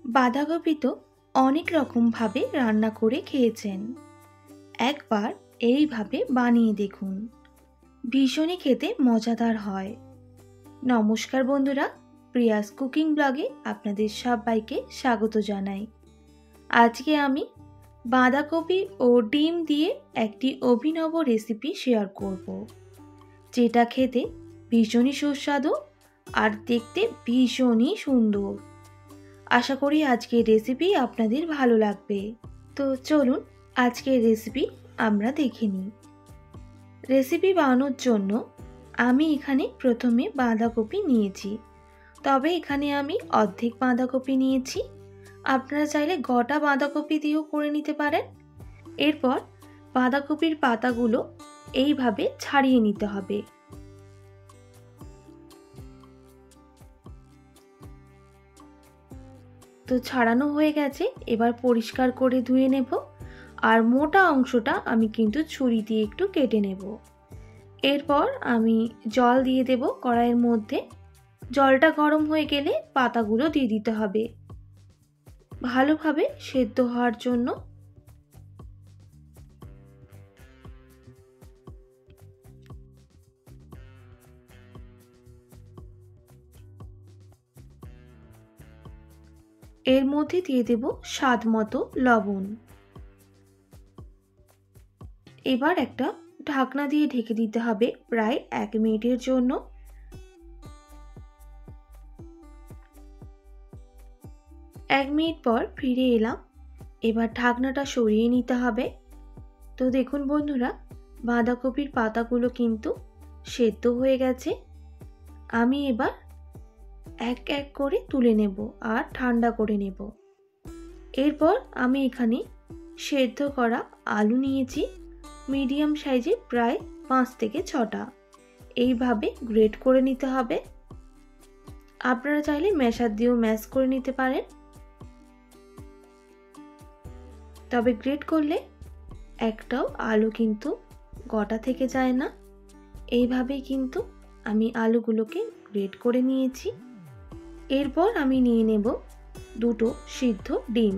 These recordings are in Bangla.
বাঁধাকপি তো অনেক রকমভাবে রান্না করে খেয়েছেন। একবার এইভাবে বানিয়ে দেখুন, ভীষণই খেতে মজাদার হয়। নমস্কার বন্ধুরা, প্রিয়াস কুকিং ব্লগে আপনাদের সবাইকে স্বাগত জানাই। আজকে আমি বাঁধাকপি ও ডিম দিয়ে একটি অভিনব রেসিপি শেয়ার করব, যেটা খেতে ভীষণই সুস্বাদু আর দেখতে ভীষণই সুন্দর। আশা করি আজকের রেসিপি আপনাদের ভালো লাগবে। তো চলুন আজকের রেসিপি আমরা দেখে নিই। রেসিপি বানানোর জন্য আমি এখানে প্রথমে বাঁধাকপি নিয়েছি, তবে এখানে আমি অর্ধেক বাঁধাকপি নিয়েছি। আপনারা চাইলে গোটা বাঁধাকপি দিয়েও করে নিতে পারেন। এরপর বাঁধাকপির পাতাগুলো এইভাবে ছাড়িয়ে নিতে হবে। তো ছাড়ানো হয়ে গেছে, এবার পরিষ্কার করে ধুয়ে নেব। আর মোটা অংশটা আমি কিন্তু ছুরি দিয়ে একটু কেটে নেব। এরপর আমি জল দিয়ে দেব কড়াইয়ের মধ্যে। জলটা গরম হয়ে গেলে পাতাগুলো দিয়ে দিতে হবে ভালোভাবে সেদ্ধ হওয়ার জন্য। এর মধ্যে দিয়ে দেব স্বাদ মতো লবণ। এবার একটা ঢাকনা দিয়ে ঢেকে দিতে হবে প্রায় 1 মিনিটের জন্য। 1 মিনিট পর ফিরে এলাম। এবার ঢাকনাটা সরিয়ে নিতে হবে। তো দেখুন বন্ধুরা, বাঁধাকপির পাতাগুলো কিন্তু সেদ্ধ হয়ে গেছে। আমি এবার এক এক করে তুলে নেব আর ঠান্ডা করে নেব। এরপর আমি এখানে সেদ্ধ করা আলু নিয়েছি, মিডিয়াম সাইজে প্রায় 5 থেকে 6টা। এইভাবে গ্রেট করে নিতে হবে। আপনারা চাইলে ম্যাশার দিয়েও ম্যাশ করে নিতে পারেন, তবে গ্রেট করলে একটাও আলু কিন্তু গোটা থেকে যায় না। এইভাবেই কিন্তু আমি আলুগুলোকে গ্রেট করে নিয়েছি। এরপর আমি নিয়ে নেব 2টো সিদ্ধ ডিম।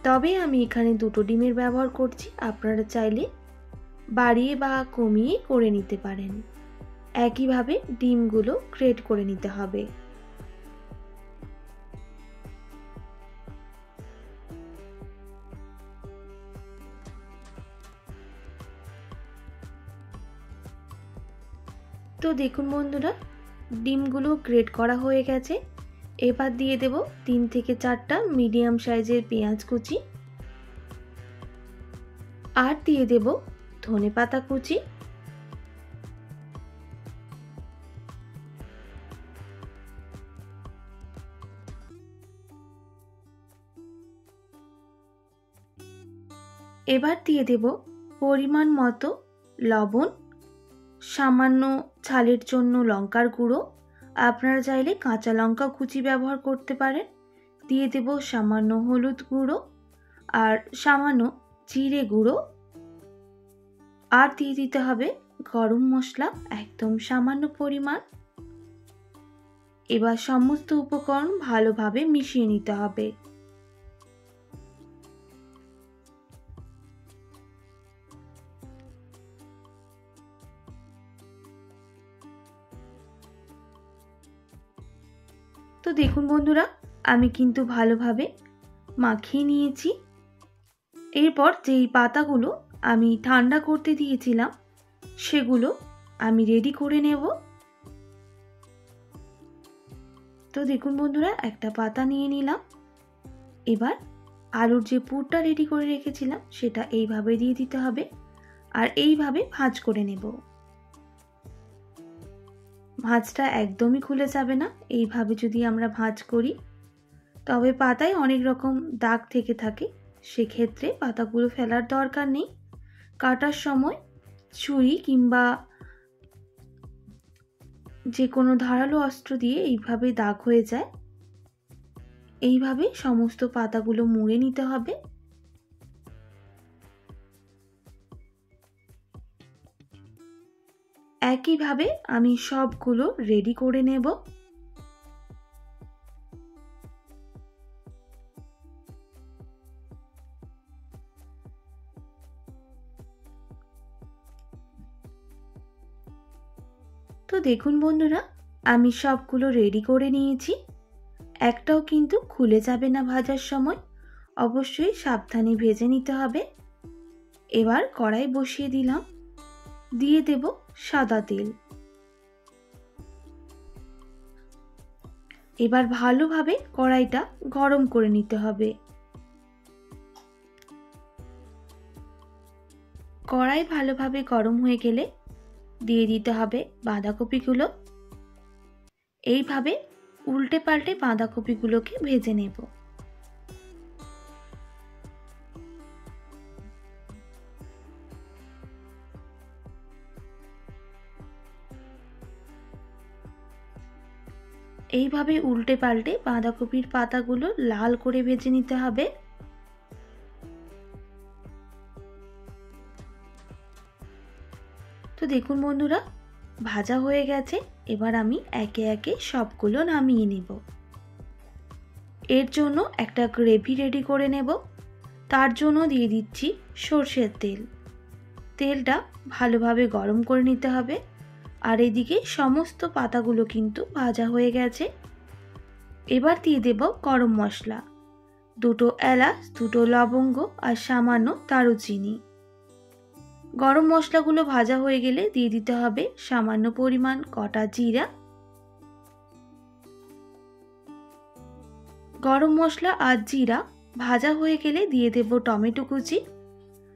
তবে আমি এখানে 2টো ডিমের ব্যবহার করছি, আপনারা চাইলে বাড়িয়ে বা কমিয়ে করে নিতে পারেন। একইভাবে ডিমগুলো গ্রেট করে নিতে হবে। তো দেখুন বন্ধুরা, ডিমগুলো গ্রেট করা হয়ে গেছে। এবার দিয়ে দেব 3 থেকে 4টা মিডিয়াম সাইজের পেঁয়াজ কুচি, আর দিয়ে দেব ধনেপাতা কুচি। এবার দিয়ে দেব পরিমাণ মতো লবণ, সামান্য ঝালের জন্য লঙ্কার গুঁড়ো, আপনারা চাইলে কাঁচা লঙ্কা কুচি ব্যবহার করতে পারেন। দিয়ে দেব সামান্য হলুদ গুঁড়ো আর সামান্য জিরে গুঁড়ো, আর দিয়ে দিতে হবে গরম মশলা একদম সামান্য পরিমাণ। এবার সমস্ত উপকরণ ভালোভাবে মিশিয়ে নিতে হবে। তো দেখুন বন্ধুরা, আমি কিন্তু ভালোভাবে মাখিয়ে নিয়েছি। এরপর যেই পাতাগুলো আমি ঠান্ডা করতে দিয়েছিলাম সেগুলো আমি রেডি করে নেব। তো দেখুন বন্ধুরা, একটা পাতা নিয়ে নিলাম। এবার আলুর যে পুরটা রেডি করে রেখেছিলাম সেটা এইভাবে দিয়ে দিতে হবে, আর এইভাবে ভাঁজ করে নেব। ভাঁজটা একদমই খুলে যাবে না এইভাবে যদি আমরা ভাঁজ করি। তবে পাতায় অনেক রকম দাগ থেকে থাকে, সেক্ষেত্রে পাতাগুলো ফেলার দরকার নেই। কাটার সময় ছুরি কিংবা যে কোনো ধারালো অস্ত্র দিয়ে এইভাবে দাগ হয়ে যায়। এইভাবে সমস্ত পাতাগুলো মুড়ে নিতে হবে। একইভাবে আমি সবগুলো রেডি করে নেব। তো দেখুন বন্ধুরা, আমি সবগুলো রেডি করে নিয়েছি। একটাও কিন্তু খুলে যাবে না ভাজার সময়, অবশ্যই সাবধানে ভেজে নিতে হবে। এবার কড়াই বসিয়ে দিলাম, দিয়ে দেব সাদা তেল। এবার ভালোভাবে কড়াইটা গরম করে নিতে হবে। কড়াই ভালোভাবে গরম হয়ে গেলে দিয়ে দিতে হবে বাঁধাকপিগুলো। এইভাবে উল্টে পাল্টে বাঁধাকপিগুলোকে ভেজে নেব। এইভাবে উল্টে পাল্টে বাঁধাকপির পাতাগুলো লাল করে ভেজে নিতে হবে। তো দেখুন বন্ধুরা, ভাজা হয়ে গেছে। এবার আমি একে একে সবগুলো নামিয়ে নেব। এর জন্য একটা গ্রেভি রেডি করে নেব। তার জন্য দিয়ে দিচ্ছি সর্ষের তেল। তেলটা ভালোভাবে গরম করে নিতে হবে। আর এদিকে সমস্ত পাতাগুলো কিন্তু ভাজা হয়ে গেছে। এবার দিয়ে দেব গরম মশলা, 2টো এলাচ, 2টো লবঙ্গ আর সামান্য দারুচিনি। গরম মশলাগুলো ভাজা হয়ে গেলে দিয়ে দিতে হবে সামান্য পরিমাণ গোটা জিরা। গরম মশলা আর জিরা ভাজা হয়ে গেলে দিয়ে দেব টমেটো কুচি।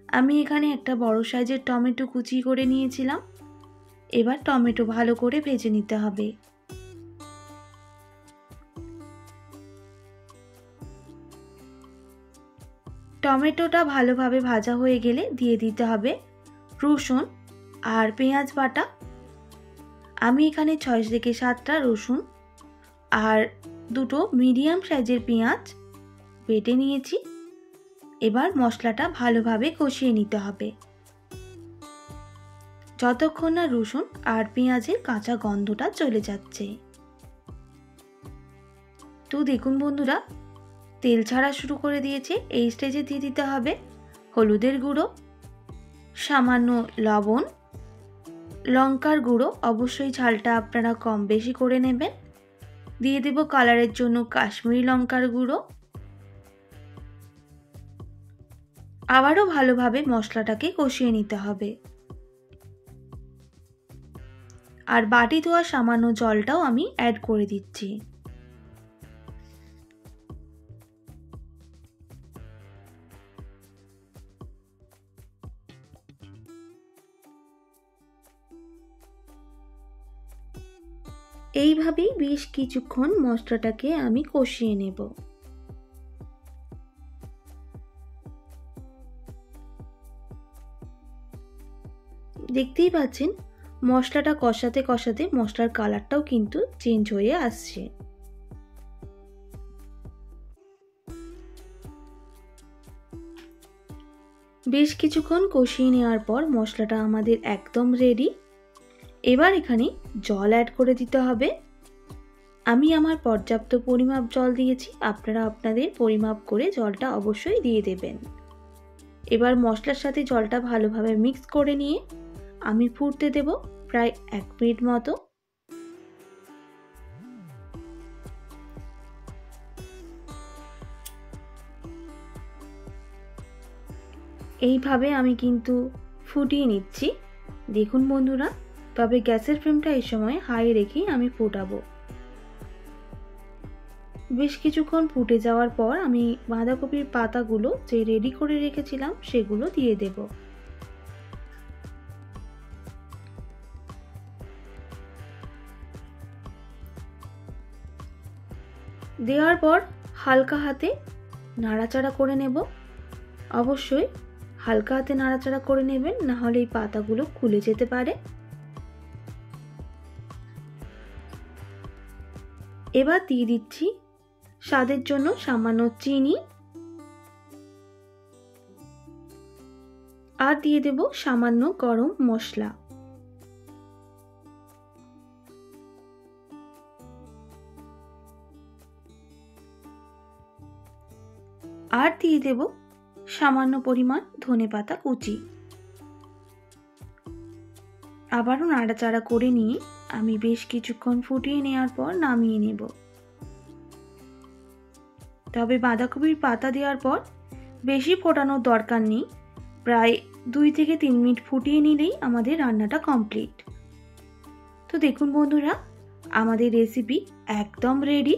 আমি এখানে একটা বড় সাইজের টমেটো কুচি করে নিয়েছিলাম। এবার টমেটো ভালো করে ভেজে নিতে হবে। টমেটোটা ভালোভাবে ভাজা হয়ে গেলে দিয়ে দিতে হবে রসুন আর পেঁয়াজ বাটা। আমি এখানে 6 থেকে 7টা রসুন আর 2টো মিডিয়াম সাইজের পেঁয়াজ বেটে নিয়েছি। এবার মশলাটা ভালোভাবে কষিয়ে নিতে হবে যতক্ষণ না রসুন আর পেঁয়াজের কাঁচা গন্ধটা চলে যাচ্ছে। তো দেখুন বন্ধুরা, তেল ছাড়া শুরু করে দিয়েছে। এই স্টেজে দিয়ে দিতে হবে হলুদের গুঁড়ো, সামান্য লবণ, লঙ্কার গুঁড়ো, অবশ্যই ঝালটা আপনারা কম বেশি করে নেবেন। দিয়ে দেব কালারের জন্য কাশ্মীরি লঙ্কার গুঁড়ো। আবারও ভালোভাবে মশলাটাকে কষিয়ে নিতে হবে। আর বাটি ধোয়া সামান্য জলটাও আমি অ্যাড করে দিচ্ছি। এইভাবেই বেশ কিছুক্ষণ মশলাটাকে আমি কষিয়ে নেব। দেখতেই পাচ্ছেন মশলাটা কষাতে কষাতে মশলার কালারটাও কিন্তু চেঞ্জ হয়ে আসছে। বেশ কিছুক্ষণ কষিয়ে নেওয়ার পর মশলাটা আমাদের একদম রেডি। এবার এখানে জল অ্যাড করে দিতে হবে। আমি আমার পর্যাপ্ত পরিমাপ জল দিয়েছি, আপনারা আপনাদের পরিমাপ করে জলটা অবশ্যই দিয়ে দেবেন। এবার মশলার সাথে জলটা ভালোভাবে মিক্স করে নিয়ে আমি ফুটতে দেব প্রায় 1 মিনিট মতো। এইভাবে আমি কিন্তু ফুটিয়ে নিচ্ছি। দেখুন বন্ধুরা, তবে গ্যাসের ফ্লেমটা এই সময় হাই রেখেই আমি ফোটাবো। বেশ কিছুক্ষণ ফুটে যাওয়ার পর আমি বাঁধাকপির পাতাগুলো যে রেডি করে রেখেছিলাম সেগুলো দিয়ে দেব। দেওয়ার পর হালকা হাতে নাড়াচাড়া করে নেব। অবশ্যই হালকা হাতে নাড়াচাড়া করে নেবেন, না হলে এই পাতাগুলো খুলে যেতে পারে। এবার দিয়ে দিচ্ছি স্বাদের জন্য সামান্য চিনি আর দিয়ে দেব সামান্য গরম মশলা। আর দিয়ে দেব সামান্য পরিমাণ ধনেপাতা কুচি। আবারও নাড়াচাড়া করে নিয়ে আমি বেশ কিছুক্ষণ ফুটিয়ে নেওয়ার পর নামিয়ে নেব। তবে বাঁধাকপির পাতা দেওয়ার পর বেশি ফোটানোর দরকার নেই, প্রায় 2 থেকে 3 মিনিট ফুটিয়ে নিলেই আমাদের রান্নাটা কমপ্লিট। তো দেখুন বন্ধুরা, আমাদের রেসিপি একদম রেডি।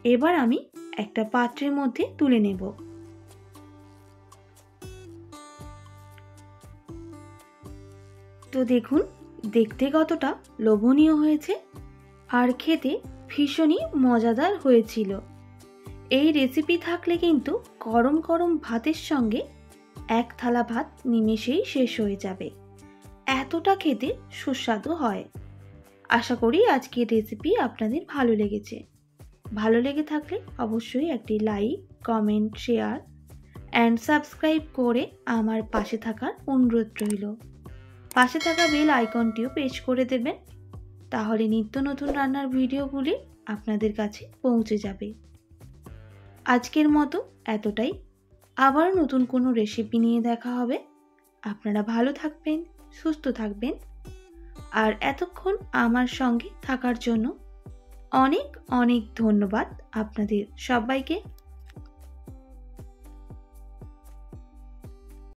এবার আমি একটা পাত্রের মধ্যে তুলে নেব। তো দেখুন, দেখতে কতটা লোভনীয় হয়েছে আর খেতে ভীষণই মজাদার হয়েছিল। এই রেসিপি থাকলে কিন্তু গরম গরম ভাতের সঙ্গে এক থালা ভাত নিমেষেই শেষ হয়ে যাবে, এতটা খেতে সুস্বাদু হয়। আশা করি আজকের রেসিপি আপনাদের ভালো লেগেছে। ভালো লেগে থাকলে অবশ্যই একটি like, comment, share and subscribe করে আমার পাশে থাকার অনুরোধ রইল। পাশে থাকা বেল আইকনটিও প্রেস করে দেবেন, তাহলে নিত্য নতুন রান্নার ভিডিওগুলি আপনাদের কাছে পৌঁছে যাবে। আজকের মতো এতটাই। আবার নতুন কোনো রেসিপি নিয়ে দেখা হবে। আপনারা ভালো থাকবেন, সুস্থ থাকবেন, আর এতক্ষণ আমার সঙ্গে থাকার জন্য অনেক অনেক ধন্যবাদ আপনাদের সবাইকে।